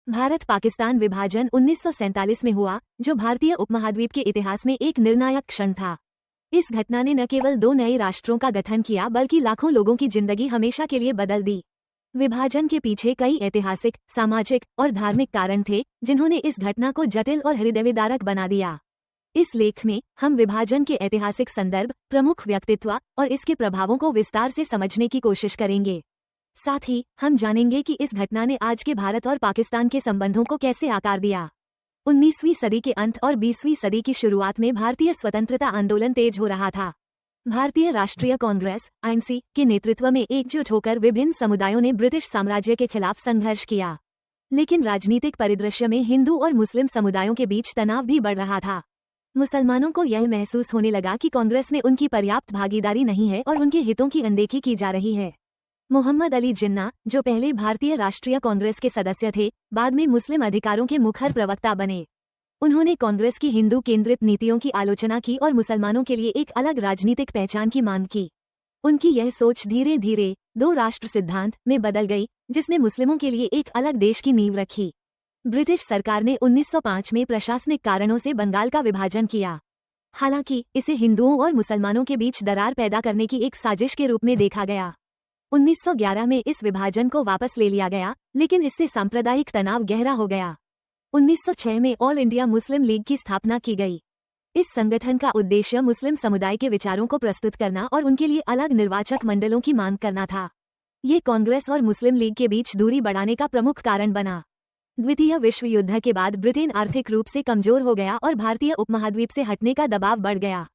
भारत पाकिस्तान विभाजन 1947 में हुआ, जो भारतीय उपमहाद्वीप के इतिहास में एक निर्णायक क्षण था। इस घटना ने न केवल दो नए राष्ट्रों का गठन किया बल्कि लाखों लोगों की जिंदगी हमेशा के लिए बदल दी। विभाजन के पीछे कई ऐतिहासिक, सामाजिक और धार्मिक कारण थे, जिन्होंने इस घटना को जटिल और हृदयविदारक बना दिया। इस लेख में हम विभाजन के ऐतिहासिक संदर्भ, प्रमुख व्यक्तित्व और इसके प्रभावों को विस्तार से समझने की कोशिश करेंगे। साथ ही हम जानेंगे कि इस घटना ने आज के भारत और पाकिस्तान के संबंधों को कैसे आकार दिया। 19वीं सदी के अंत और 20वीं सदी की शुरुआत में भारतीय स्वतंत्रता आंदोलन तेज हो रहा था। भारतीय राष्ट्रीय कांग्रेस (ANC) के नेतृत्व में एकजुट होकर विभिन्न समुदायों ने ब्रिटिश साम्राज्य के खिलाफ संघर्ष किया। लेकिन राजनीतिक परिदृश्य में हिंदू और मुस्लिम समुदायों के बीच तनाव भी बढ़ रहा था। मुसलमानों को यह महसूस होने लगा कि कांग्रेस में उनकी पर्याप्त भागीदारी नहीं है और उनके हितों की अनदेखी की जा रही है। मोहम्मद अली जिन्ना, जो पहले भारतीय राष्ट्रीय कांग्रेस के सदस्य थे, बाद में मुस्लिम अधिकारों के मुखर प्रवक्ता बने। उन्होंने कांग्रेस की हिंदू केंद्रित नीतियों की आलोचना की और मुसलमानों के लिए एक अलग राजनीतिक पहचान की मांग की। उनकी यह सोच धीरे धीरे दो राष्ट्र सिद्धांत में बदल गई, जिसने मुस्लिमों के लिए एक अलग देश की नींव रखी। ब्रिटिश सरकार ने 1905 में प्रशासनिक कारणों से बंगाल का विभाजन किया। हालांकि इसे हिंदुओं और मुसलमानों के बीच दरार पैदा करने की एक साजिश के रूप में देखा गया। 1911 में इस विभाजन को वापस ले लिया गया, लेकिन इससे सांप्रदायिक तनाव गहरा हो गया। 1906 में ऑल इंडिया मुस्लिम लीग की स्थापना की गई। इस संगठन का उद्देश्य मुस्लिम समुदाय के विचारों को प्रस्तुत करना और उनके लिए अलग निर्वाचक मंडलों की मांग करना था। ये कांग्रेस और मुस्लिम लीग के बीच दूरी बढ़ाने का प्रमुख कारण बना। द्वितीय विश्व युद्ध के बाद ब्रिटेन आर्थिक रूप से कमजोर हो गया और भारतीय उपमहाद्वीप से हटने का दबाव बढ़ गया।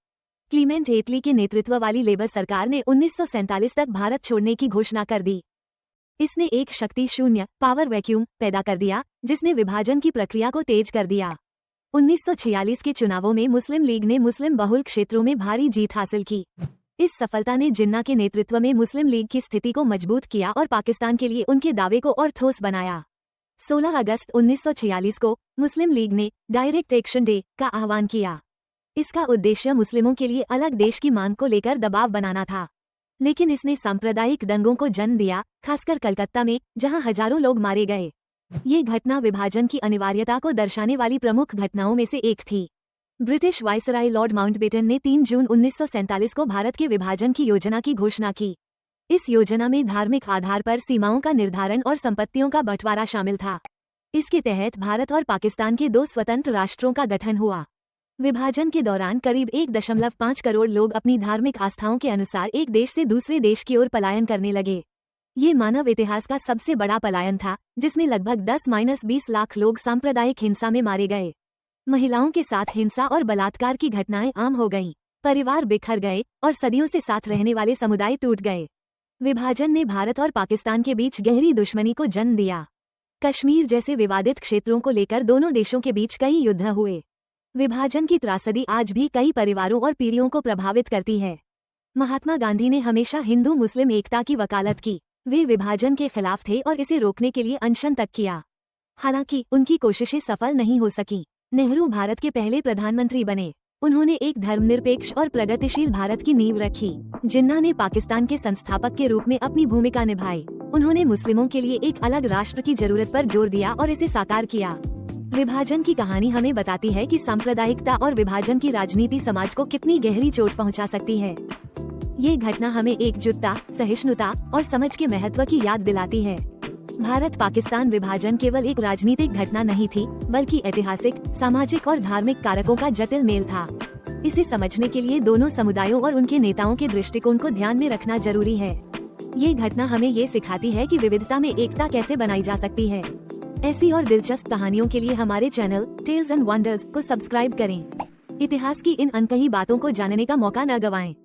क्लीमेंट एटली के नेतृत्व वाली लेबर सरकार ने 1947 तक भारत छोड़ने की घोषणा कर दी। इसने एक शक्ति शून्य पावर वैक्यूम पैदा कर दिया, जिसने विभाजन की प्रक्रिया को तेज कर दिया। 1946 के चुनावों में मुस्लिम लीग ने मुस्लिम बहुल क्षेत्रों में भारी जीत हासिल की। इस सफलता ने जिन्ना के नेतृत्व में मुस्लिम लीग की स्थिति को मजबूत किया और पाकिस्तान के लिए उनके दावे को और ठोस बनाया। 16 अगस्त 1946 को मुस्लिम लीग ने डायरेक्ट एक्शन डे का आह्वान किया। इसका उद्देश्य मुस्लिमों के लिए अलग देश की मांग को लेकर दबाव बनाना था, लेकिन इसने सांप्रदायिक दंगों को जन्म दिया, खासकर कलकत्ता में, जहां हजारों लोग मारे गए। ये घटना विभाजन की अनिवार्यता को दर्शाने वाली प्रमुख घटनाओं में से एक थी। ब्रिटिश वायसराय लॉर्ड माउंटबेटन ने 3 जून 1947 को भारत के विभाजन की योजना की घोषणा की। इस योजना में धार्मिक आधार पर सीमाओं का निर्धारण और संपत्तियों का बंटवारा शामिल था। इसके तहत भारत और पाकिस्तान के दो स्वतंत्र राष्ट्रों का गठन हुआ। विभाजन के दौरान करीब 1.5 करोड़ लोग अपनी धार्मिक आस्थाओं के अनुसार एक देश से दूसरे देश की ओर पलायन करने लगे। ये मानव इतिहास का सबसे बड़ा पलायन था, जिसमें लगभग 10-20 लाख लोग सांप्रदायिक हिंसा में मारे गए। महिलाओं के साथ हिंसा और बलात्कार की घटनाएं आम हो गईं। परिवार बिखर गए और सदियों से साथ रहने वाले समुदाय टूट गए। विभाजन ने भारत और पाकिस्तान के बीच गहरी दुश्मनी को जन्म दिया। कश्मीर जैसे विवादित क्षेत्रों को लेकर दोनों देशों के बीच कई युद्ध हुए। विभाजन की त्रासदी आज भी कई परिवारों और पीढ़ियों को प्रभावित करती है। महात्मा गांधी ने हमेशा हिंदू मुस्लिम एकता की वकालत की। वे विभाजन के खिलाफ थे और इसे रोकने के लिए अनशन तक किया। हालांकि उनकी कोशिशें सफल नहीं हो सकीं। नेहरू भारत के पहले प्रधानमंत्री बने। उन्होंने एक धर्मनिरपेक्ष और प्रगतिशील भारत की नींव रखी। जिन्ना ने पाकिस्तान के संस्थापक के रूप में अपनी भूमिका निभाई। उन्होंने मुस्लिमों के लिए एक अलग राष्ट्र की जरूरत पर जोर दिया और इसे साकार किया। विभाजन की कहानी हमें बताती है कि सांप्रदायिकता और विभाजन की राजनीति समाज को कितनी गहरी चोट पहुंचा सकती है। ये घटना हमें एकजुटता, सहिष्णुता और समझ के महत्व की याद दिलाती है। भारत पाकिस्तान विभाजन केवल एक राजनीतिक घटना नहीं थी, बल्कि ऐतिहासिक, सामाजिक और धार्मिक कारकों का जटिल मेल था। इसे समझने के लिए दोनों समुदायों और उनके नेताओं के दृष्टिकोण को ध्यान में रखना जरूरी है। ये घटना हमें ये सिखाती है कि विविधता में एकता कैसे बनाई जा सकती है। ऐसी और दिलचस्प कहानियों के लिए हमारे चैनल टेल्स एंड वंडर्स को सब्सक्राइब करें। इतिहास की इन अनकही बातों को जानने का मौका न गंवाएं।